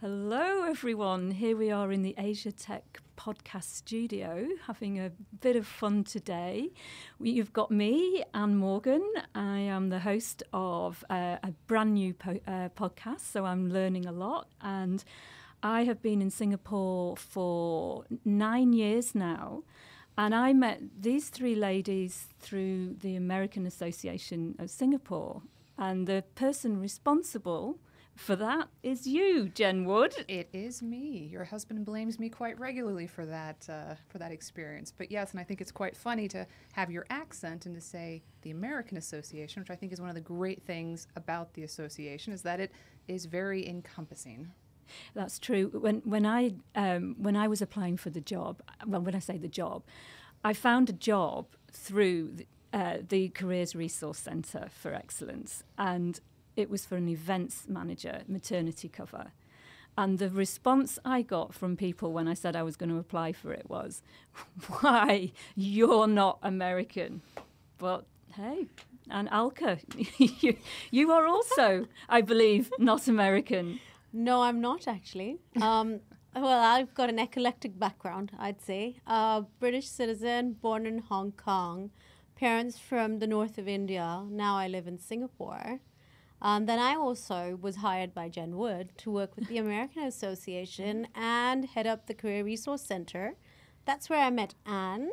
Hello, everyone. Here we are in the Asia Tech podcast studio having a bit of fun today. You've got me, Anne Morgan. I am the host of a brand new podcast, so I'm learning a lot. And I have been in Singapore for 9 years now. And I met these three ladies through the American Association of Singapore. And the person responsible for that is you, Jen Wood. It is me. Your husband blames me quite regularly for that experience. But yes, and I think it's quite funny to have your accent and to say the American Association, which I think is one of the great things about the association, is that it is very encompassing. That's true. When I was applying for the job, well, when I say the job, I found a job through the Careers Resource Centre for Excellence, and it was for an events manager, maternity cover. And the response I got from people when I said I was going to apply for it was, why, you're not American. But hey, and Alka, you are also, I believe, not American. No, I'm not actually. Well, I've got an eclectic background, I'd say. British citizen, born in Hong Kong, parents from the north of India. Now I live in Singapore. Then I also was hired by Jen Wood to work with the American Association and head up the Career Resource Center. That's where I met Anne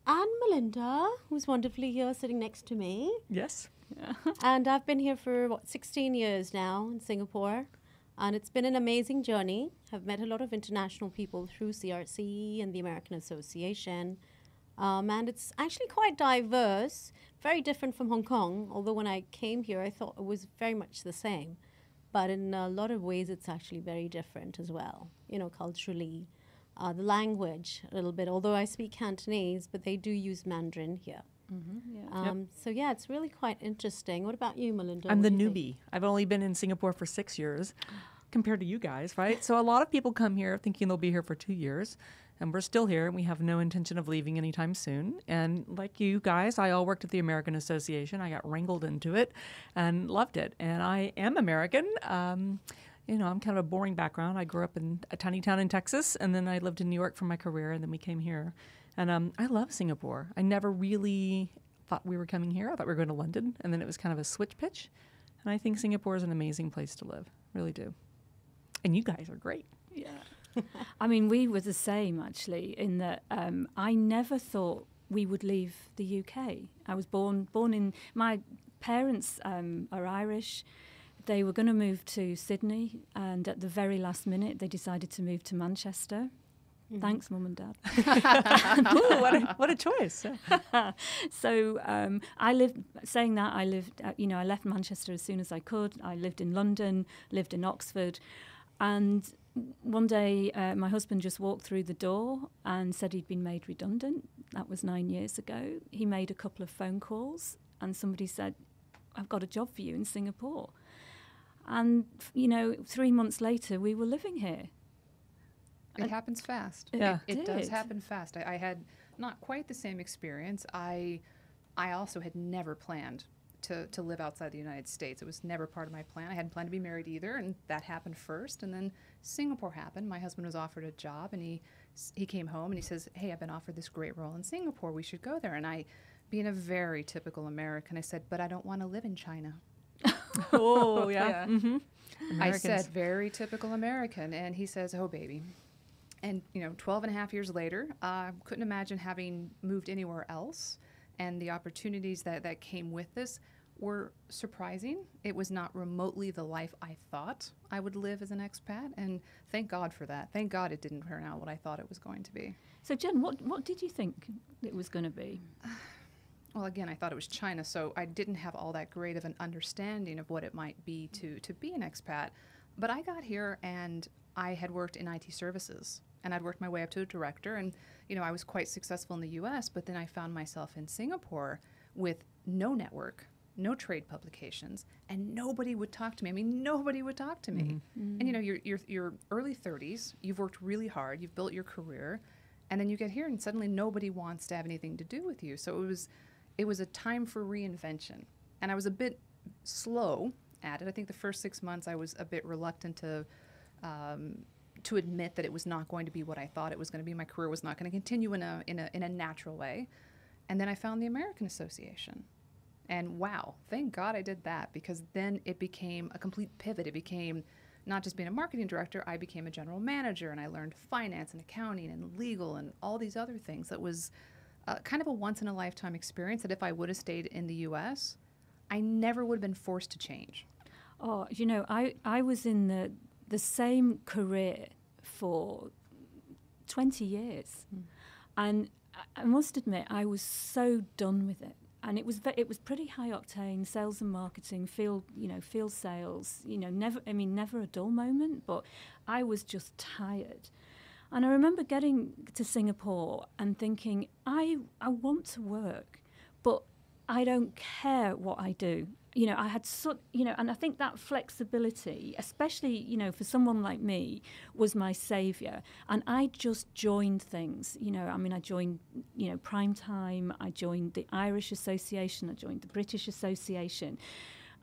Melinda, who's wonderfully here sitting next to me. Yes. Yeah. And I've been here for, 16 years now in Singapore. And it's been an amazing journey. I've met a lot of international people through CRC and the American Association. And it's actually quite diverse, very different from Hong Kong, although when I came here, I thought it was very much the same. But in a lot of ways, it's actually very different as well, culturally. The language, a little bit, although I speak Cantonese, but they do use Mandarin here. Mm-hmm, yeah. So, yeah, it's really quite interesting. What about you, Melinda? I'm What the do you newbie. think? I've only been in Singapore for 6 years compared to you guys, right? So a lot of people come here thinking they'll be here for 2 years, and we're still here, and we have no intention of leaving anytime soon. And like you guys, I all worked at the American Association. I got wrangled into it and loved it. And I am American. I'm kind of a boring background. I grew up in a tiny town in Texas, and then I lived in New York for my career, and then we came here. And I love Singapore. I never really thought we were coming here. I thought we were going to London, and then it was kind of a switch pitch. And I think Singapore is an amazing place to live. Really do. And you guys are great. Yeah. I mean, we were the same, actually, in that I never thought we would leave the UK. I was born in... My parents are Irish. They were going to move to Sydney, and at the very last minute, they decided to move to Manchester. Mm-hmm. Thanks, Mum and Dad. Ooh, what a choice. Yeah. So I left Manchester as soon as I could. I lived in London, lived in Oxford, and one day my husband just walked through the door and said he'd been made redundant. That was 9 years ago. He made a couple of phone calls, and somebody said, I've got a job for you in Singapore. And, 3 months later, we were living here. It happens fast. Yeah. It does happen fast. I had not quite the same experience. I also had never planned to live outside the United States. It was never part of my plan. I hadn't planned to be married either, and that happened first. And then Singapore happened. My husband was offered a job, and he came home, and he says, hey, I've been offered this great role in Singapore. We should go there. And I, being a very typical American, I said, but I don't want to live in China. Oh, yeah. Yeah. Mm-hmm. I said, very typical American. And he says, oh, baby. And, 12 and a half years later, couldn't imagine having moved anywhere else. And the opportunities that came with this were surprising. It was not remotely the life I thought I would live as an expat. And thank God for that. Thank God it didn't turn out what I thought it was going to be. So, Jen, what did you think it was going to be? Well, again, I thought it was China, so I didn't have all that great of an understanding of what it might be to be an expat. But I got here, and I had worked in IT services, and I'd worked my way up to a director, and I was quite successful in the U.S., but then I found myself in Singapore with no network, no trade publications, and nobody would talk to me. I mean, nobody would talk to me. Mm-hmm. And you're early 30s, you've worked really hard, you've built your career, and then you get here, and suddenly nobody wants to have anything to do with you. So it was a time for reinvention. And I was a bit slow at it. I think the first 6 months I was a bit reluctant to to admit that it was not going to be what I thought it was going to be. My career was not going to continue in a natural way. And then I found the American Association. And wow, thank God I did that, because then it became a complete pivot. It became not just being a marketing director, I became a general manager, and I learned finance and accounting and legal and all these other things. That was kind of a once-in-a-lifetime experience that if I would have stayed in the U.S., I never would have been forced to change. Oh, you know, I was in the same career for 20 years. And I must admit, I was so done with it. And it was pretty high octane, sales and marketing, field sales, never a dull moment, but I was just tired. And I remember getting to Singapore and thinking, I want to work, but I don't care what I do. You know, I had and I think that flexibility, especially, for someone like me, was my savior. And I just joined things, I joined, Prime Time, I joined the Irish Association, I joined the British Association.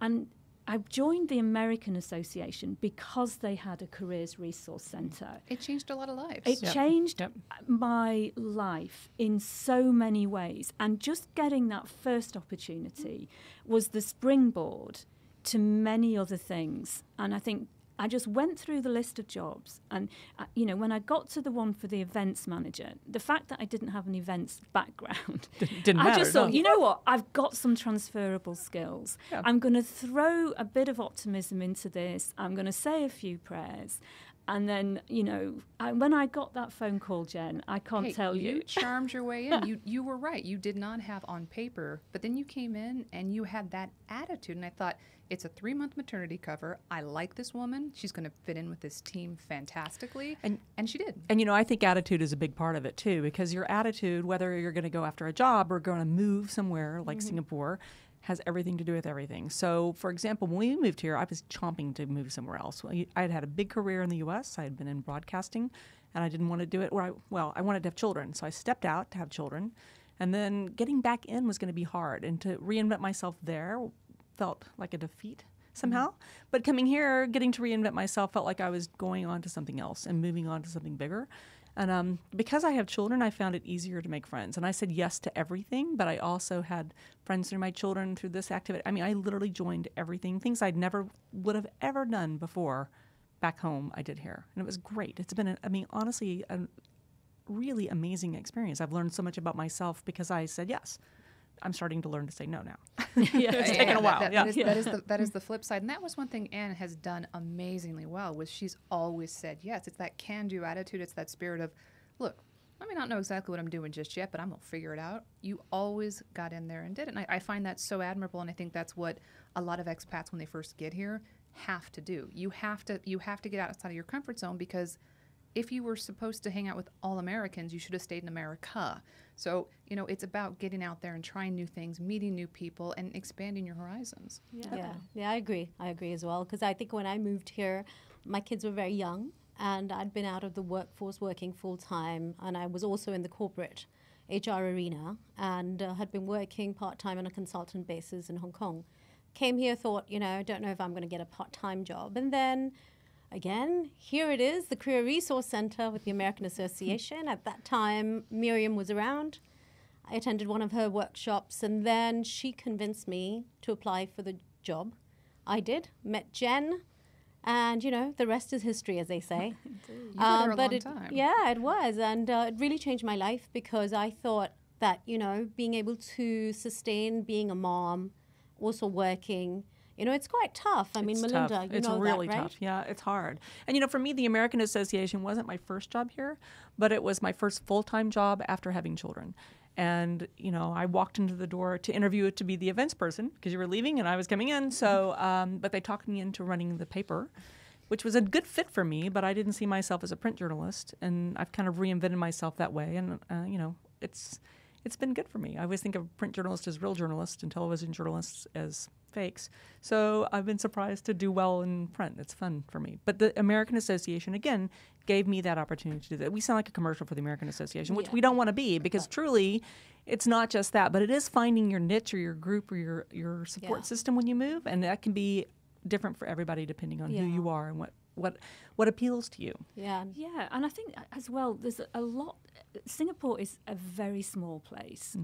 And I joined the American Association because they had a careers resource centre. It changed a lot of lives. It changed my life in so many ways. And just getting that first opportunity was the springboard to many other things. And I think I just went through the list of jobs. And, when I got to the one for the events manager, the fact that I didn't have an events background, didn't matter. I just thought, you know what, I've got some transferable skills. Yeah. I'm going to throw a bit of optimism into this. I'm going to say a few prayers. And then, when I got that phone call, Jen, I can't tell you. You charmed your way in. You were right. You did not have on paper, but then you came in and you had that attitude. And I thought, it's a 3-month maternity cover. I like this woman. She's going to fit in with this team fantastically. And she did. And, I think attitude is a big part of it, too, because your attitude, whether you're going to go after a job or going to move somewhere like Singapore, has everything to do with everything. So, for example, when we moved here, I was chomping to move somewhere else. I had had a big career in the U.S. I had been in broadcasting, and I didn't want to do it. I wanted to have children, so I stepped out to have children. And then getting back in was going to be hard. And to reinvent myself there felt like a defeat somehow. But coming here, getting to reinvent myself felt like I was going on to something else and moving on to something bigger. And because I have children, I found it easier to make friends. And I said yes to everything, but I also had friends through my children through this activity. I mean, I literally joined everything, things I'd never would have ever done before back home I did here. And it was great. It's been, honestly, a really amazing experience. I've learned so much about myself because I said yes. I'm starting to learn to say no now. It's taken a while. That is the flip side. And that was one thing Anne has done amazingly well, was she's always said yes. It's that can-do attitude. It's that spirit of, look, I may not know exactly what I'm doing just yet, but I'm going to figure it out. You always got in there and did it. And I find that so admirable, and I think that's what a lot of expats when they first get here have to do. You have to get outside of your comfort zone, because if you were supposed to hang out with all Americans, you should have stayed in America. So, it's about getting out there and trying new things, meeting new people, and expanding your horizons. Yeah, I agree. I agree as well, because I think when I moved here, my kids were very young, and I'd been out of the workforce working full-time, and I was also in the corporate HR arena, and had been working part-time on a consultant basis in Hong Kong. Came here, thought, I don't know if I'm going to get a part-time job. And then again, here it is, the Career Resource Center with the American Association. At that time, Miriam was around. I attended one of her workshops, and then she convinced me to apply for the job. I did, met Jen, and, the rest is history, as they say. You were there a long time. Yeah, it was, and it really changed my life, because I thought that, being able to sustain being a mom, also working, it's quite tough. I mean, Melinda, tough. you it's know really that, right? tough. Yeah, it's hard. And, for me, the American Association wasn't my first job here, but it was my first full-time job after having children. And, I walked into the door to interview to be the events person, because you were leaving and I was coming in. So, but they talked me into running the paper, which was a good fit for me, but I didn't see myself as a print journalist. And I've kind of reinvented myself that way. And, it's been good for me. I always think of print journalists as real journalists and television journalists as fakes. So I've been surprised to do well in print. It's fun for me. But the American Association, again, gave me that opportunity to do that. We sound like a commercial for the American Association, which we don't want to be, because truly it's not just that, but it is finding your niche or your group or your support system when you move. And that can be different for everybody depending on who you are and what appeals to you? Yeah. Yeah, and I think as well, there's a lot. Singapore is a very small place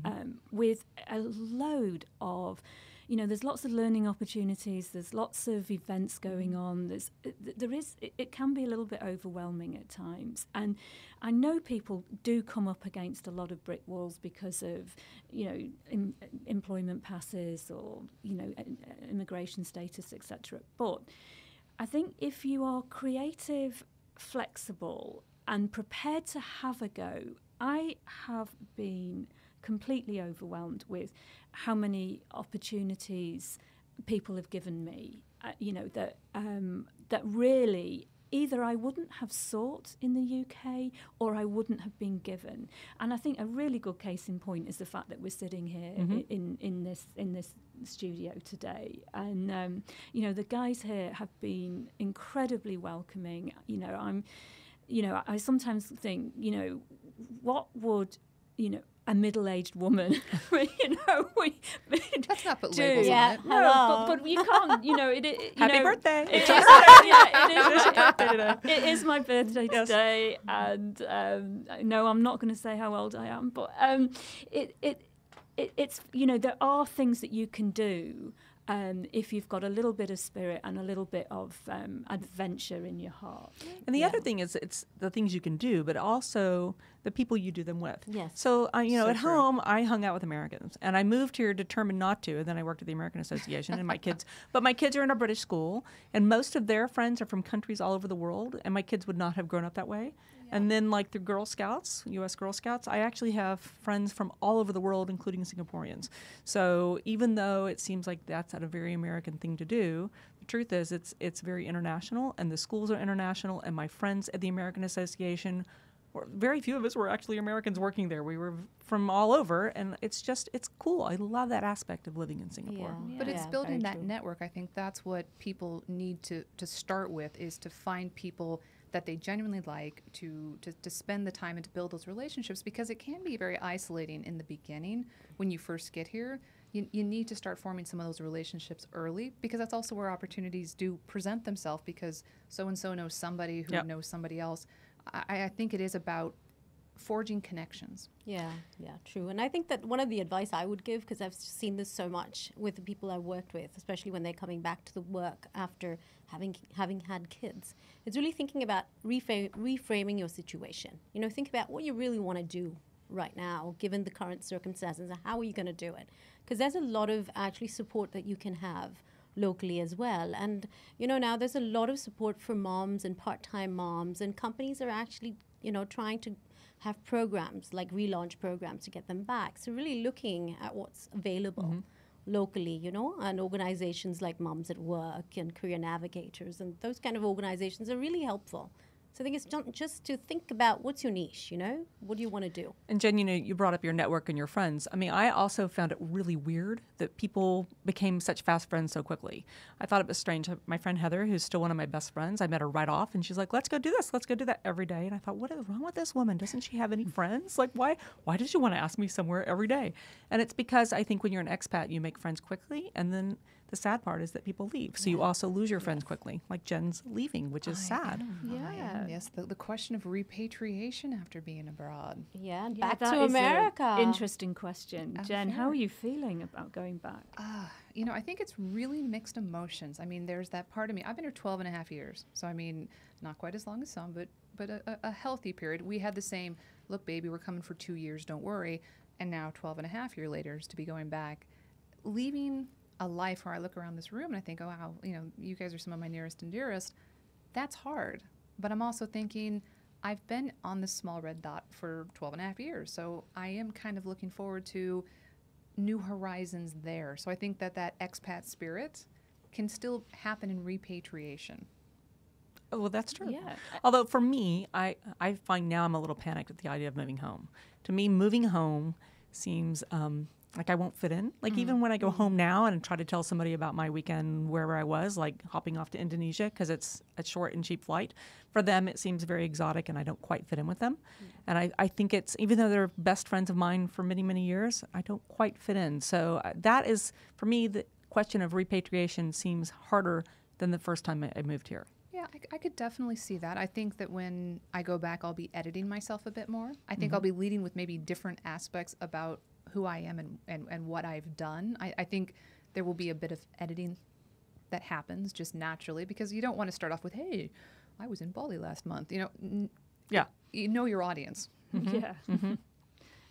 with a load of, there's lots of learning opportunities. There's lots of events going on. It can be a little bit overwhelming at times, and I know people do come up against a lot of brick walls because of, employment passes or immigration status, etc. But I think if you are creative, flexible, and prepared to have a go, I have been completely overwhelmed with how many opportunities people have given me, that really either I wouldn't have sought in the UK or I wouldn't have been given. And I think a really good case in point is the fact that we're sitting here in this studio today, and the guys here have been incredibly welcoming. I sometimes think, what would a middle-aged woman, Let's not put do. labels on it. No, but you can't. Happy birthday! It is my birthday today, and no, I'm not going to say how old I am, but it's there are things that you can do if you've got a little bit of spirit and a little bit of adventure in your heart. And the other thing is, it's the things you can do, but also the people you do them with. Yes. So, So at true. home, I hung out with Americans, and I moved here determined not to. And then I worked at the American Association, and my kids are in a British school, and most of their friends are from countries all over the world, and my kids would not have grown up that way. And then, like the Girl Scouts, U.S. Girl Scouts, I actually have friends from all over the world, including Singaporeans. So even though it seems like that's a very American thing to do, the truth is it's very international, and the schools are international, and my friends at the American Association, very few of us were actually Americans working there. We were from all over, and it's cool. I love that aspect of living in Singapore. Yeah. But it's building very that true. network. I think that's what people need to start with, is to find people that they genuinely like, to spend the time and to build those relationships, because it can be very isolating in the beginning when you first get here. You need to start forming some of those relationships early, because that's also where opportunities do present themselves, because so-and-so knows somebody who knows somebody else. I think it is about forging connections. Yeah, true. And I think that one of the advice I would give, because I've seen this so much with the people I've worked with, especially when they're coming back to the work after having had kids, is really thinking about reframing your situation. Think about what you really want to do right now, given the current circumstances, and how are you going to do it? Because there's a lot of actually support that you can have locally as well. And, now there's a lot of support for moms and part-time moms, and companies are actually, trying to have programs like relaunch programs to get them back. So really looking at what's available locally, and organizations like Moms at Work and Career Navigators and those kind of organizations are really helpful. So I think it's just to think about what's your niche, what do you want to do? And Jen, you brought up your network and your friends. I mean, I also found it really weird that people became such fast friends so quickly. I thought it was strange. My friend Heather, who's still one of my best friends, I met her right off, and she's like, let's go do this. Let's go do that every day. And I thought, what is wrong with this woman? Doesn't she have any friends? Like, why does she want to ask me somewhere every day? And it's because I think when you're an expat, you make friends quickly, and then the sad part is that people leave. So you also lose your friends quickly, like Jen's leaving, which is sad. Yes, the question of repatriation after being abroad. Yeah, and Yeah, back that to is a America. interesting question. Jen, how are you feeling about going back? I think it's really mixed emotions. I mean, there's that part of me. I've been here 12 and a half years. So, I mean, not quite as long as some, but a healthy period. We had the same, look, baby, we're coming for 2 years, don't worry. And now 12 and a half years later is to be going back, leaving a life where I look around this room and I think, oh, wow, you guys are some of my nearest and dearest. That's hard. But I'm also thinking, I've been on this small red dot for 12 and a half years. So I am kind of looking forward to new horizons there. So I think that expat spirit can still happen in repatriation. Oh, well, that's true. Yeah. Although for me, I find now I'm a little panicked at the idea of moving home. To me, moving home seems like I won't fit in. Like even when I go home now and try to tell somebody about my weekend wherever I was, like hopping off to Indonesia because it's a short and cheap flight, for them it seems very exotic and I don't quite fit in with them. And I think it's, even though they're best friends of mine for many, many years, I don't quite fit in. So that is, for me, the question of repatriation seems harder than the first time I moved here. Yeah, I could definitely see that. I think that when I go back, I'll be editing myself a bit more. I think I'll be leading with maybe different aspects about who I am and what I've done. I think there will be a bit of editing that happens just naturally, because you don't want to start off with, hey, I was in Bali last month. Yeah. You know your audience. Yeah.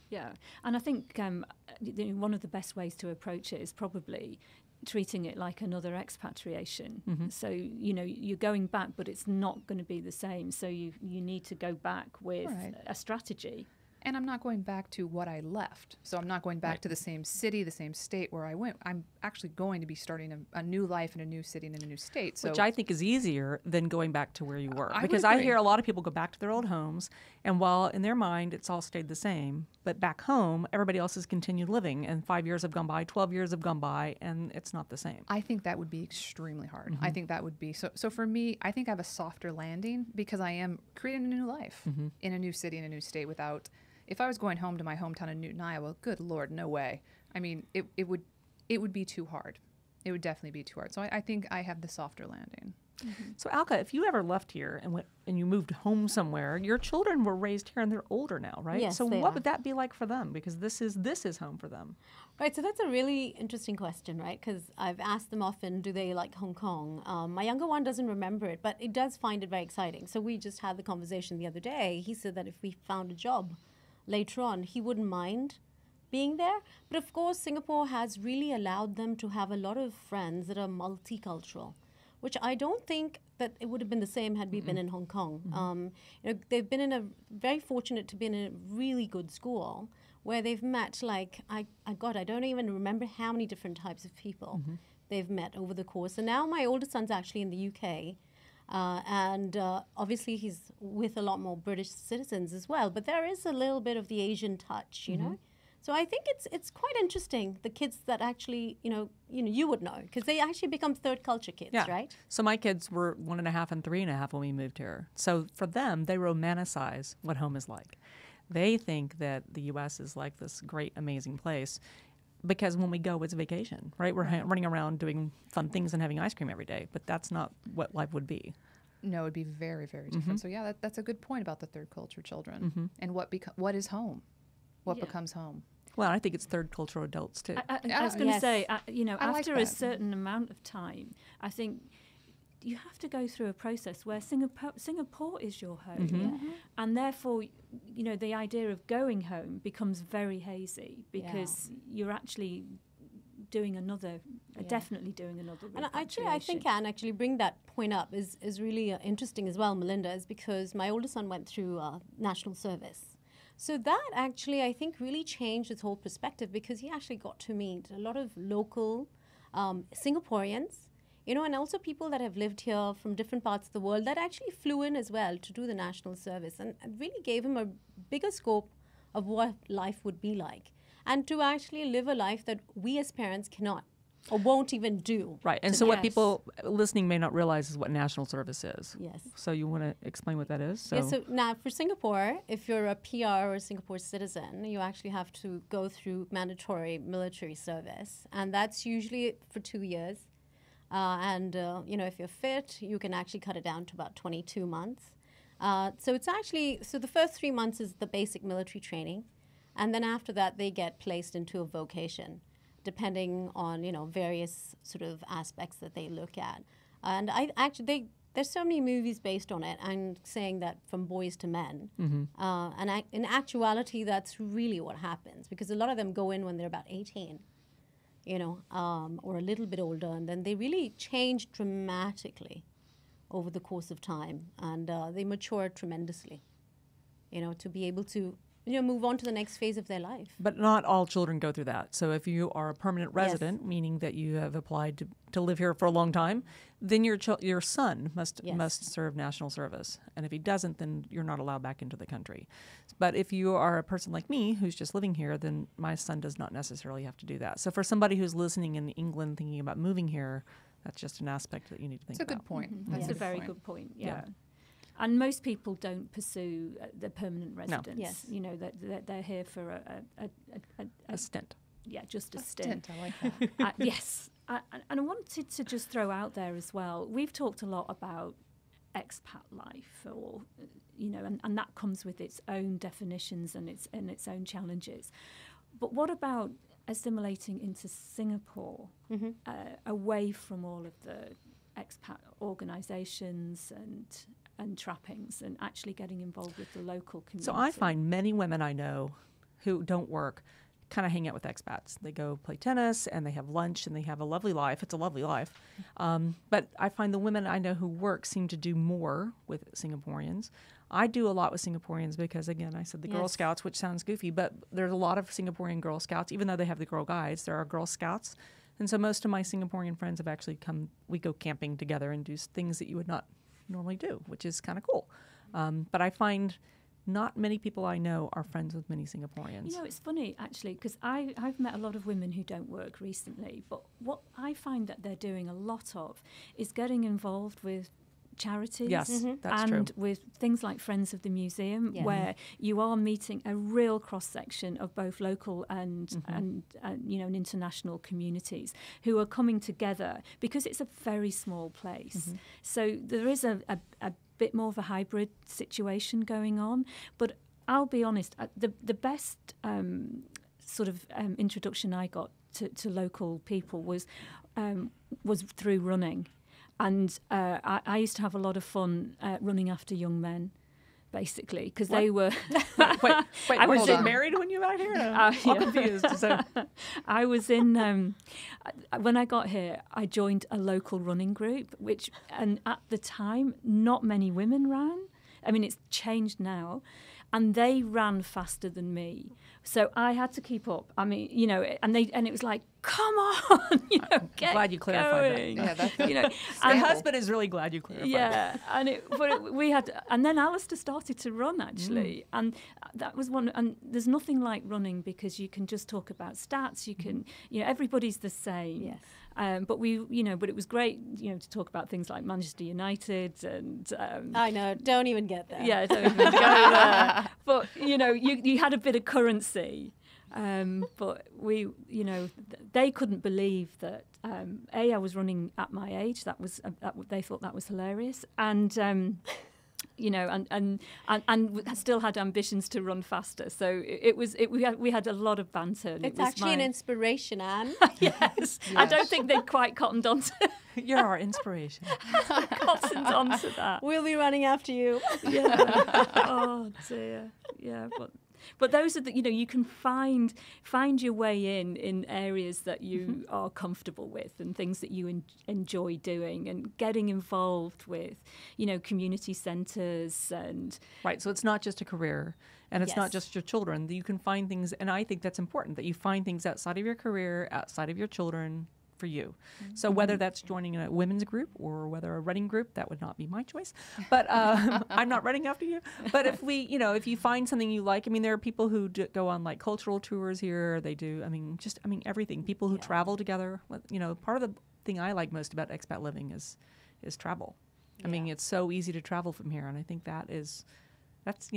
Yeah. And I think one of the best ways to approach it is probably treating it like another expatriation. So, you're going back, but it's not going to be the same. So you need to go back with a strategy. And I'm not going back to what I left. So I'm not going back to the same city, the same state where I went. I'm actually going to be starting a new life in a new city and in a new state. So Which I think is easier than going back to where you were. I would Because I agree. hear a lot of people go back to their old homes, and while in their mind it's all stayed the same, but back home, everybody else has continued living, and 5 years have gone by, 12 years have gone by, and it's not the same. I think that would be extremely hard. I think that would be so for me, I think I have a softer landing because I am creating a new life in a new city, in a new state without. If I was going home to my hometown in Newton, Iowa, good Lord, no way. I mean, it would be too hard. It would definitely be too hard. So I think I have the softer landing. So Alka, if you ever left here and you moved home somewhere, your children were raised here and they're older now, right? Yes, so they what are. would that be like for them? Because this is home for them. Right, so that's a really interesting question, right? Because I've asked them often, do they like Hong Kong? My younger one doesn't remember it, but it does find it very exciting. So we just had the conversation the other day. He said that if we found a job later on, he wouldn't mind being there. But of course, Singapore has really allowed them to have a lot of friends that are multicultural, which I don't think that it would have been the same had we been in Hong Kong. They've been very fortunate to be in a really good school where they've met, I don't even remember how many different types of people they've met over the course. And now my oldest son's actually in the UK. And obviously he's with a lot more British citizens as well. But there is a little bit of the Asian touch, you know. So I think it's quite interesting, the kids that actually, you would know, because they actually become third culture kids, right? So my kids were 1.5 and 3.5 when we moved here. So for them, they romanticize what home is like. They think that the U.S. is like this great, amazing place. Because when we go, it's vacation, right? We're running around doing fun things and having ice cream every day. But that's not what life would be. No, it'd be very, very different. So yeah, that's a good point about the third culture Mm-hmm. children and what is home, what becomes home. Well, I think it's third cultural adults too. I was going to Yes. say, I like after a that. certain amount of time, I think you have to go through a process where Singapore is your home. And therefore, the idea of going home becomes very hazy because you're actually doing definitely doing another And actually, I repatriation. think Anne actually bring that point up is really interesting as well, Melinda, is because my oldest son went through national service. So that actually, I think, really changed his whole perspective because he actually got to meet a lot of local Singaporeans, and also people that have lived here from different parts of the world that actually flew in as well to do the national service, and it really gave him a bigger scope of what life would be like and to actually live a life that we as parents cannot or won't even do. Right. And so what people listening may not realize is what national service is. Yes. So you want to explain what that is? So now for Singapore, if you're a PR or a Singapore citizen, you actually have to go through mandatory military service. And that's usually for 2 years. If you're fit, you can actually cut it down to about 22 months. So the first 3 months is the basic military training. And then after that, they get placed into a vocation, depending on, various sort of aspects that they look at. And there's so many movies based on it. I'm saying that from boys to men. And in actuality, that's really what happens because a lot of them go in when they're about 18, or a little bit older. And then they really change dramatically over the course of time. And they mature tremendously, to be able to move on to the next phase of their life. But not all children go through that. So if you are a permanent resident, meaning that you have applied to live here for a long time, then your son must serve national service. And if he doesn't, then you're not allowed back into the country. But if you are a person like me who's just living here, then my son does not necessarily have to do that. So for somebody who's listening in England thinking about moving here, that's just an aspect that you need to think It's a about. good point. That's a very good point, And most people don't pursue the permanent residence. Yes. That they're here for A stint. Yeah, just a stint. I like that. Yes. And I wanted to just throw out there as well, we've talked a lot about expat life, or and that comes with its own definitions and its own challenges. But what about assimilating into Singapore, away from all of the expat organisations and trappings, and actually getting involved with the local community? So I find many women I know who don't work kind of hang out with expats. They go play tennis and they have lunch and they have a lovely life. It's a lovely life. But I find the women I know who work seem to do more with Singaporeans. I do a lot with Singaporeans because, again, I said the Girl Scouts, which sounds goofy, but there's a lot of Singaporean Girl Scouts. Even though they have the Girl Guides, there are Girl Scouts. And so most of my Singaporean friends have actually come, we go camping together and do things that you would not normally do, which is kind of cool. But I find not many people I know are friends with many Singaporeans. You know, it's funny, actually, because I've met a lot of women who don't work recently, but what I find that they're doing a lot of is getting involved with charities. Yes, that's true. And with things like Friends of the Museum, where you are meeting a real cross-section of both local and and international communities who are coming together because it's a very small place. So there is a bit more of a hybrid situation going on. But I'll be honest, the best introduction I got to local people was through running. And I used to have a lot of fun running after young men, basically, because they were... wait, I was married when you got here? I'm confused. So. I was in... when I got here, I joined a local running group, and at the time, not many women ran. I mean, it's changed now. And they ran faster than me. So I had to keep up. I mean, and it was like, come on, get glad you clarified going. that. Yeah, that's My husband is really glad you clarified that. Yeah, we had, and then Alistair started to run actually, and that was one. And there's nothing like running because you can just talk about stats. You can, everybody's the same. Yes. But but it was great, to talk about things like Manchester United and. I know, don't even get there. Yeah, don't even go there. But you had a bit of currency. But they couldn't believe that I was running at my age. That was they thought that was hilarious, and and still had ambitions to run faster. So we had a lot of banter. And It's actually an inspiration, Anne. Yes, I don't think they quite cottoned on to. You're our inspiration. Cottoned on to that. We'll be running after you. Yeah. Oh dear. Yeah, but those are you can find your way in areas that you are comfortable with and things that you enjoy doing, and getting involved with community centres and right. So it's not just a career, and it's not just your children. You can find things, and I think that's important that you find things outside of your career, outside of your children, for you. So whether that's joining a women's group or whether a running group, that would not be my choice. But I'm not running after you. But if if you find something you like, there are people who go on like cultural tours here. They do, everything. People who travel together. Part of the thing I like most about expat living is travel. It's so easy to travel from here, and I think that's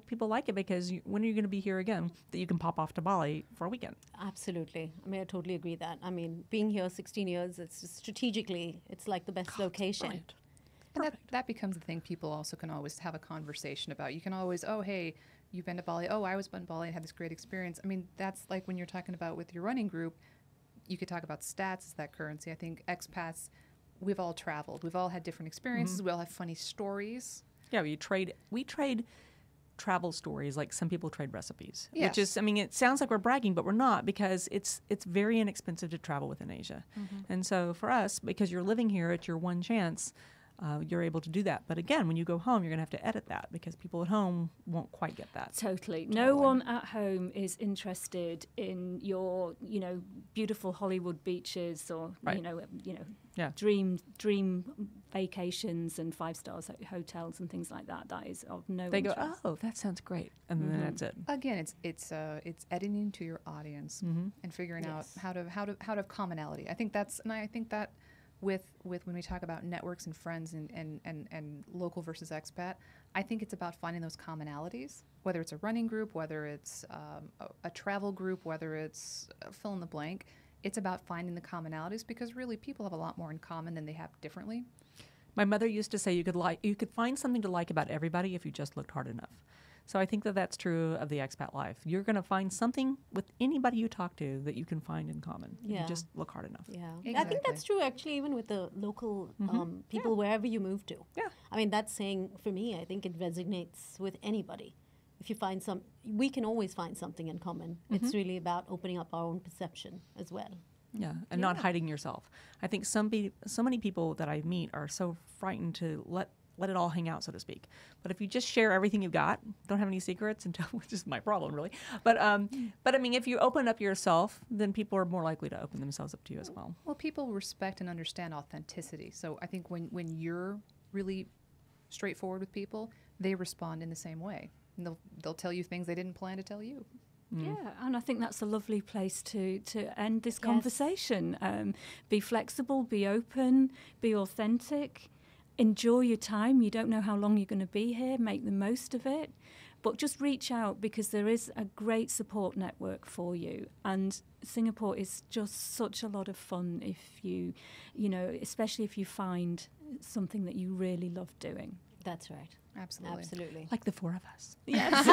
people like it because when are you going to be here again that you can pop off to Bali for a weekend? Absolutely. I totally agree that. Being here 16 years, it's just strategically, it's like the best location. And that becomes the thing people also can always have a conversation about. You can always, oh, hey, you've been to Bali. Oh, I was in Bali and had this great experience. That's like when you're talking about with your running group, you could talk about stats as that currency. I think expats, we've all traveled. We've all had different experiences. We all have funny stories. Yeah, we trade travel stories like some people trade recipes. Yes. Which is, it sounds like we're bragging, but we're not, because it's very inexpensive to travel within Asia. And so for us, because you're living here, it's your one chance, you're able to do that. But again, when you go home, you're going to have to edit that because people at home won't quite get that. Totally. No one at home is interested in your, beautiful Hollywood beaches or, dream vacations and 5-star hotels and things like that. That is of no interest. They go, oh, that sounds great. And then that's it. Again, it's editing to your audience and figuring out how to have commonality. I think that with when we talk about networks and friends and local versus expat, I think it's about finding those commonalities, whether it's a running group, whether it's a travel group, whether it's fill in the blank. It's about finding the commonalities because really people have a lot more in common than they have differently. My mother used to say you could find something to like about everybody if you just looked hard enough. So I think that that's true of the expat life. You're going to find something with anybody you talk to that you can find in common. If you just look hard enough. Yeah, Exactly. I think that's true actually even with the local people wherever you move to. Yeah. I mean, that's saying, for me, I think it resonates with anybody. If you find we can always find something in common. It's really about opening up our own perception as well. Yeah, and not hiding yourself. I think so many people that I meet are so frightened to let it all hang out, so to speak. But if you just share everything you've got, don't have any secrets, which is my problem, really. But I mean, if you open up yourself, then people are more likely to open themselves up to you as well. Well, people respect and understand authenticity. So I think when you're really straightforward with people, they respond in the same way. And they'll tell you things they didn't plan to tell you. Yeah, and I think that's a lovely place to end this conversation. Be flexible, be open, be authentic. Enjoy your time. You don't know how long you're going to be here. Make the most of it. But just reach out, because there is a great support network for you. And Singapore is just such a lot of fun if especially if you find something that you really love doing. That's right. Absolutely. Absolutely. Like the four of us. Yes.